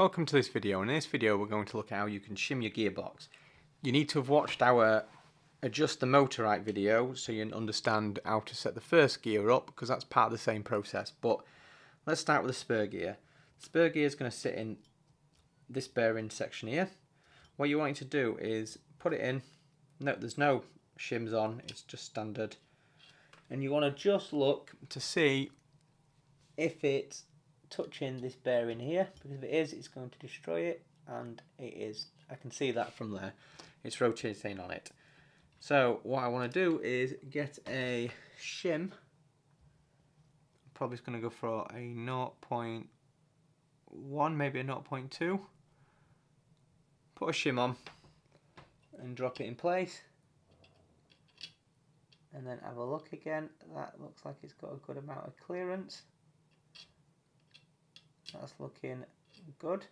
Welcome to this video. In this video we're going to look at how you can shim your gearbox. You need to have watched our adjust the motor right video so you understand how to set the first gear up, because that's part of the same process. But let's start with the spur gear. The spur gear is going to sit in this bearing section here. What you want to do is put it in. No, there's no shims on, it's just standard. And you want to just look to see if it's touching this bearing here, because if it is, it's going to destroy it, and it is. I can see that from there. It's rotating on it. So what I want to do is get a shim. I'm probably going to go for a 0.1, maybe a 0.2. Put a shim on and drop it in place, and then have a look again. That looks like it's got a good amount of clearance. That's looking good.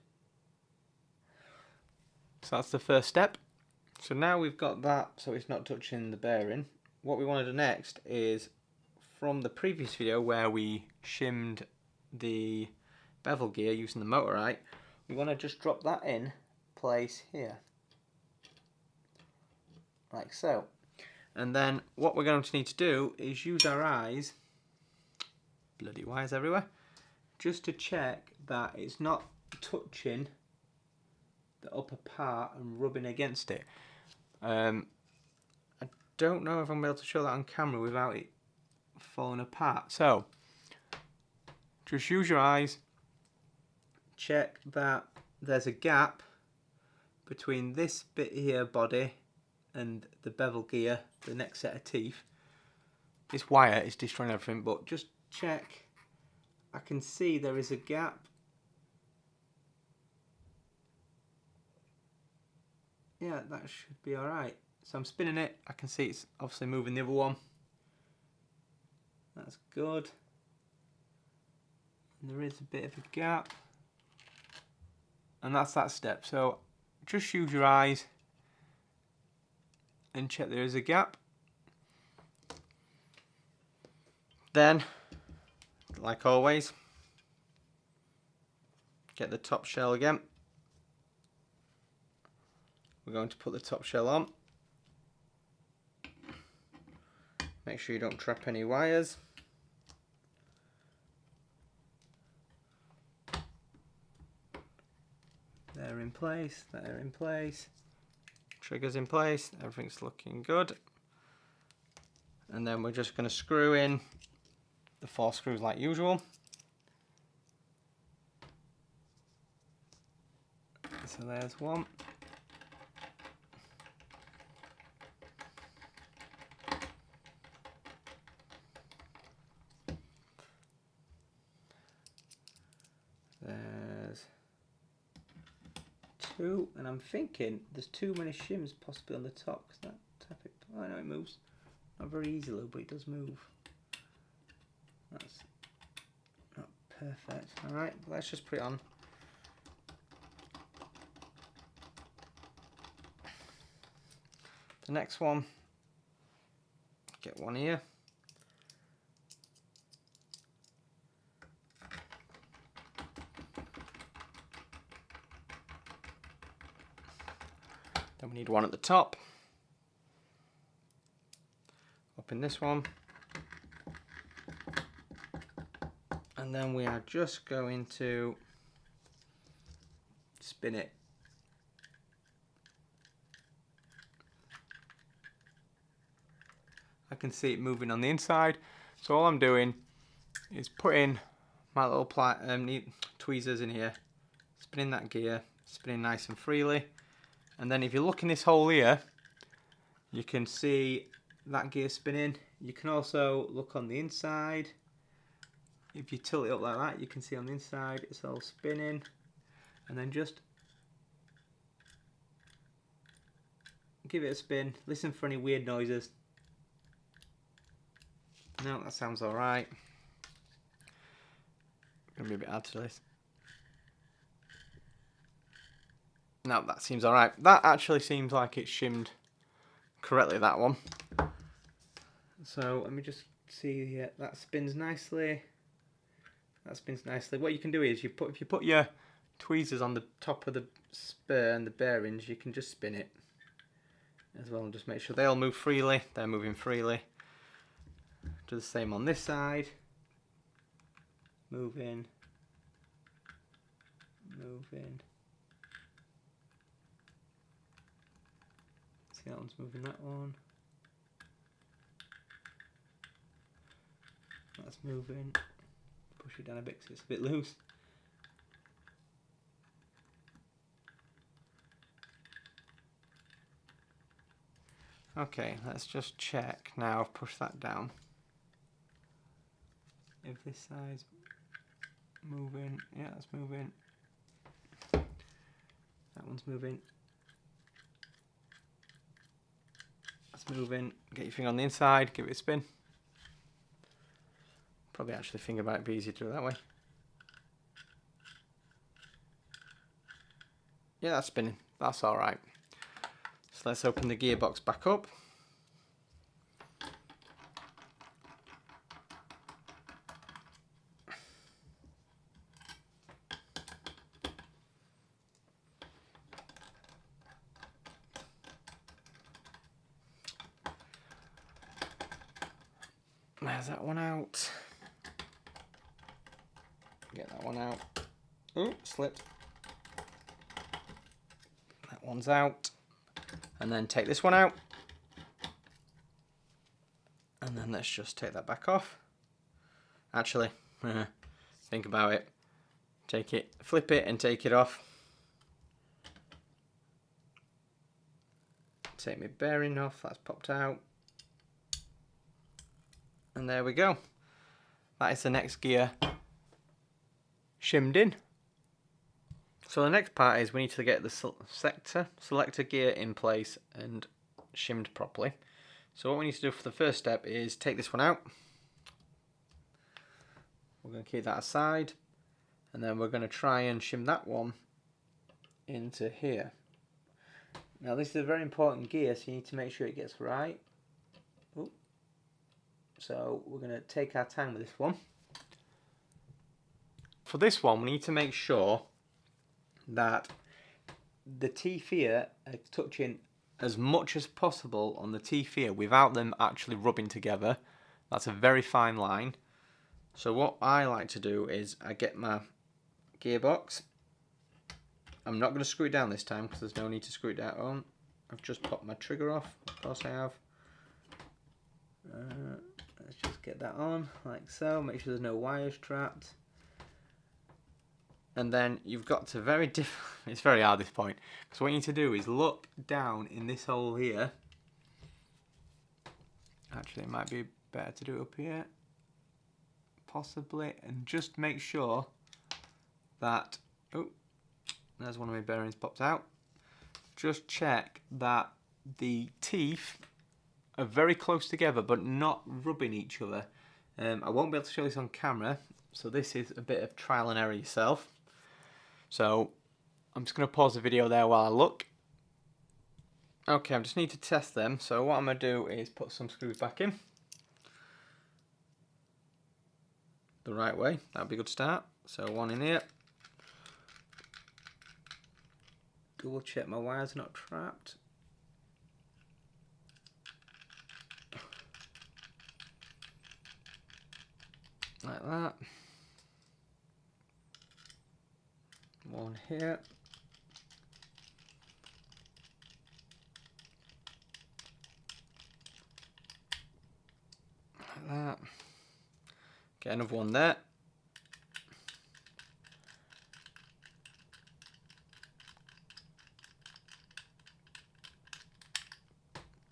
So that's the first step. So now we've got that, so it's not touching the bearing. What we want to do next is, from the previous video where we shimmed the bevel gear using the motor right, we want to just drop that in place here, like so. And then what we're going to need to do is use our eyes, bloody wires everywhere, just to check that it's not touching the upper part and rubbing against it. I don't know if I'm able to show that on camera without it falling apart. So just use your eyes, check that there's a gap between this bit here body and the bevel gear, the next set of teeth. This wire is destroying everything, but just check. I can see there is a gap. Yeah, that should be alright. So I'm spinning it. I can see it's obviously moving the other one. That's good. And there is a bit of a gap. And that's that step. So just use your eyes and check there is a gap. Then, like always, get the top shell again. We're going to put the top shell on. Make sure you don't trap any wires. They're in place, they're in place. Triggers in place, everything's looking good. And then we're just going to screw in the 4 screws like usual. So there's one. There's 2, and I'm thinking there's too many shims possibly on the top, because that tap it. Oh no, it moves. Not very easily, but it does move. That's not perfect. Alright, let's just put it on. The next one, get one here. Then we need one at the top. Open this one. And then we are just going to spin it. I can see it moving on the inside. So all I'm doing is putting my little tweezers in here, spinning that gear, spinning nice and freely. And then if you look in this hole here, you can see that gear spinning. You can also look on the inside. If you tilt it up like that, you can see on the inside it's all spinning. And then just give it a spin. Listen for any weird noises. No, that sounds alright. Gonna be a bit hard to do this. No, that seems alright. That actually seems like it's shimmed correctly, that one. So let me just see here. That spins nicely. That spins nicely. What you can do is if you put your tweezers on the top of the spur and the bearings, you can just spin it as well and just make sure they all move freely. They're moving freely. Do the same on this side. Moving. Moving. See, that one's moving, that one. That's moving. Push it down a bit because it's a bit loose. Okay, let's just check now. I've pushed that down. If this side's moving, yeah, that's moving. That one's moving. That's moving. Get your finger on the inside, give it a spin. Probably actually finger might be easier to do it that way. Yeah, that's spinning. That's alright. So let's open the gearbox back up. There's that one out. Get that one out. Oh, slipped. That one's out. And then take this one out. And then let's just take that back off. Actually, think about it. Take it, flip it and take it off. Take my bearing off, that's popped out. And there we go. That is the next gear shimmed in. So the next part is we need to get the selector gear in place and shimmed properly. So what we need to do for the first step is take this one out. We're going to keep that aside, and then we're going to try and shim that one into here. Now this is a very important gear, so you need to make sure it gets right. Ooh. So we're going to take our time with this one. For this one, we need to make sure that the teeth here are touching as much as possible on the teeth here without them actually rubbing together. That's a very fine line. So what I like to do is I get my gearbox. I'm not going to screw it down this time because there's no need to screw it down on. I've just popped my trigger off, of course I have. Let's just get that on like so, make sure there's no wires trapped. And then you've got to it's very hard at this point, because what you need to do is look down in this hole here. Actually, it might be better to do it up here, possibly, and just make sure that, oh, there's one of my bearings popped out. Just check that the teeth are very close together but not rubbing each other. I won't be able to show this on camera, so this is a bit of trial and error yourself. So I'm just going to pause the video there while I look. Okay, I just need to test them. So what I'm going to do is put some screws back in the right way. That'd be a good start. So one in here. Double check my wires are not trapped. Like that. One here. Like that. Get another one there.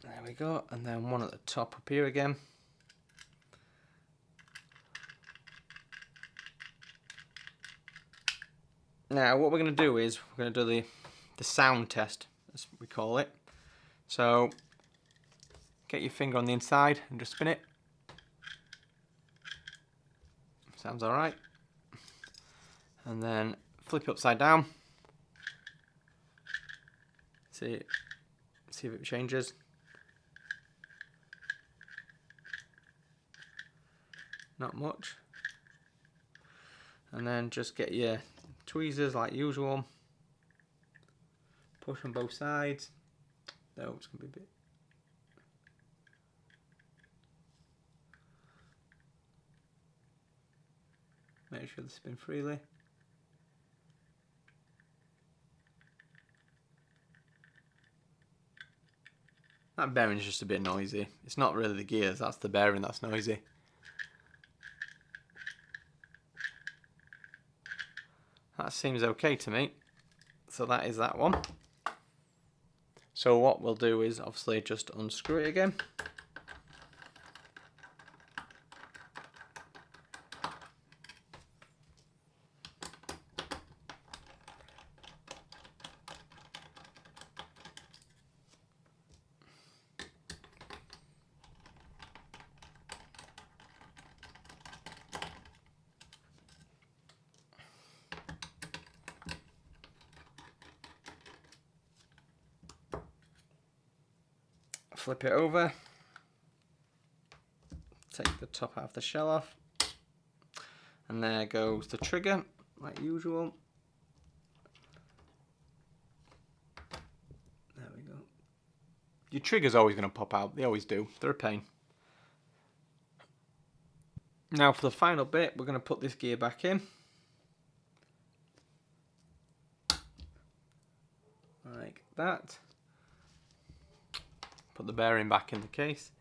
There we go. And then one at the top up here again. Now what we're going to do is we're going to do the sound test, as we call it. So get your finger on the inside and just spin it. Sounds alright. And then flip it upside down. See if it changes. Not much. And then just get your tweezers like usual. Push on both sides. No, it's going to be a bit. Make sure they spin freely. That bearing's just a bit noisy. It's not really the gears, that's the bearing that's noisy. That seems okay to me. So that is that one. So what we'll do is obviously just unscrew it again. Flip it over, take the top half of the shell off, and there goes the trigger, like usual. There we go. Your trigger's always going to pop out, they always do, they're a pain. Now for the final bit, we're going to put this gear back in. Like that. Put the bearing back in the case.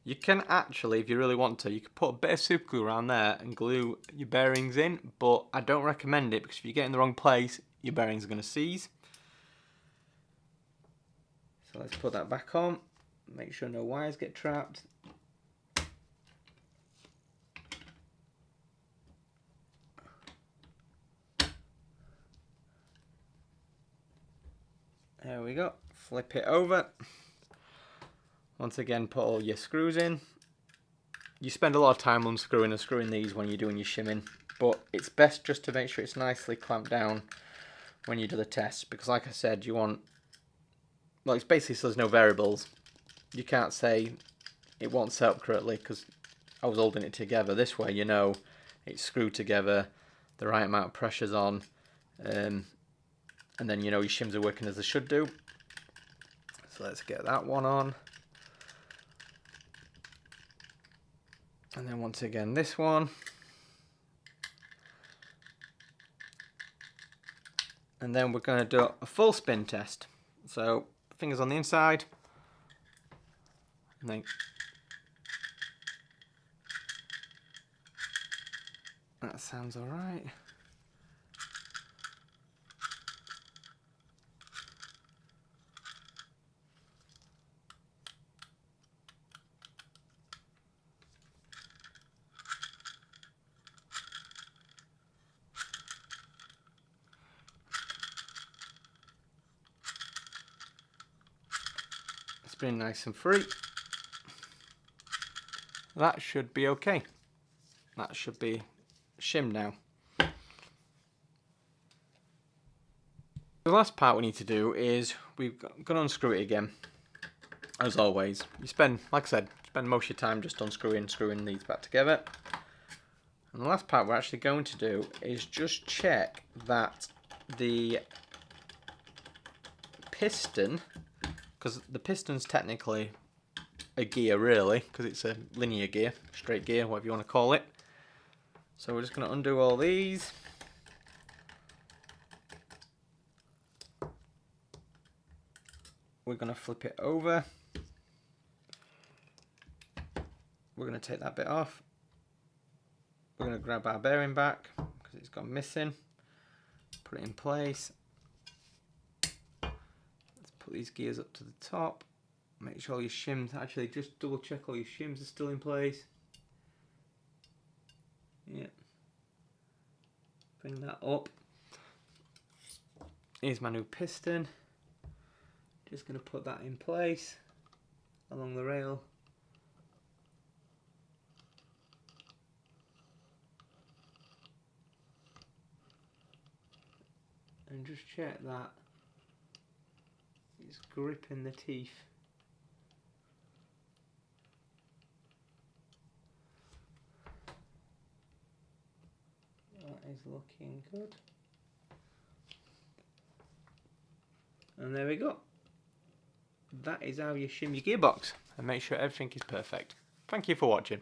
You can actually, if you really want to, you can put a bit of super glue around there and glue your bearings in, but I don't recommend it because if you get in the wrong place, your bearings are going to seize. So let's put that back on. Make sure no wires get trapped. There we go. Flip it over. Once again, put all your screws in. You spend a lot of time unscrewing and screwing these when you're doing your shimming, but it's best just to make sure it's nicely clamped down when you do the test, because like I said, you want, well, it's basically so there's no variables. You can't say it won't set up correctly because I was holding it together. This way you know it's screwed together, the right amount of pressure's on, and then you know your shims are working as they should do. So let's get that one on. And then once again this one. And then we're going to do a full spin test. So fingers on the inside. And then that sounds alright. Spin nice and free. That should be okay. That should be shim now. The last part we need to do is we've got to unscrew it again. As always, you spend, like I said, spend most of your time just unscrewing, screwing these back together. And the last part we're actually going to do is just check that the piston, because the piston's technically a gear really, because it's a linear gear, straight gear, whatever you want to call it. So we're just going to undo all these. We're going to flip it over. We're going to take that bit off. We're going to grab our bearing back because it's gone missing. Put it in place. Let's put these gears up to the top. Make sure all your shims, actually just double check all your shims are still in place. Yeah. Bring that up. Here's my new piston. Just going to put that in place along the rail. And just check that it's gripping the teeth. That is looking good. And there we go. That is how you shim your gearbox and make sure everything is perfect. Thank you for watching.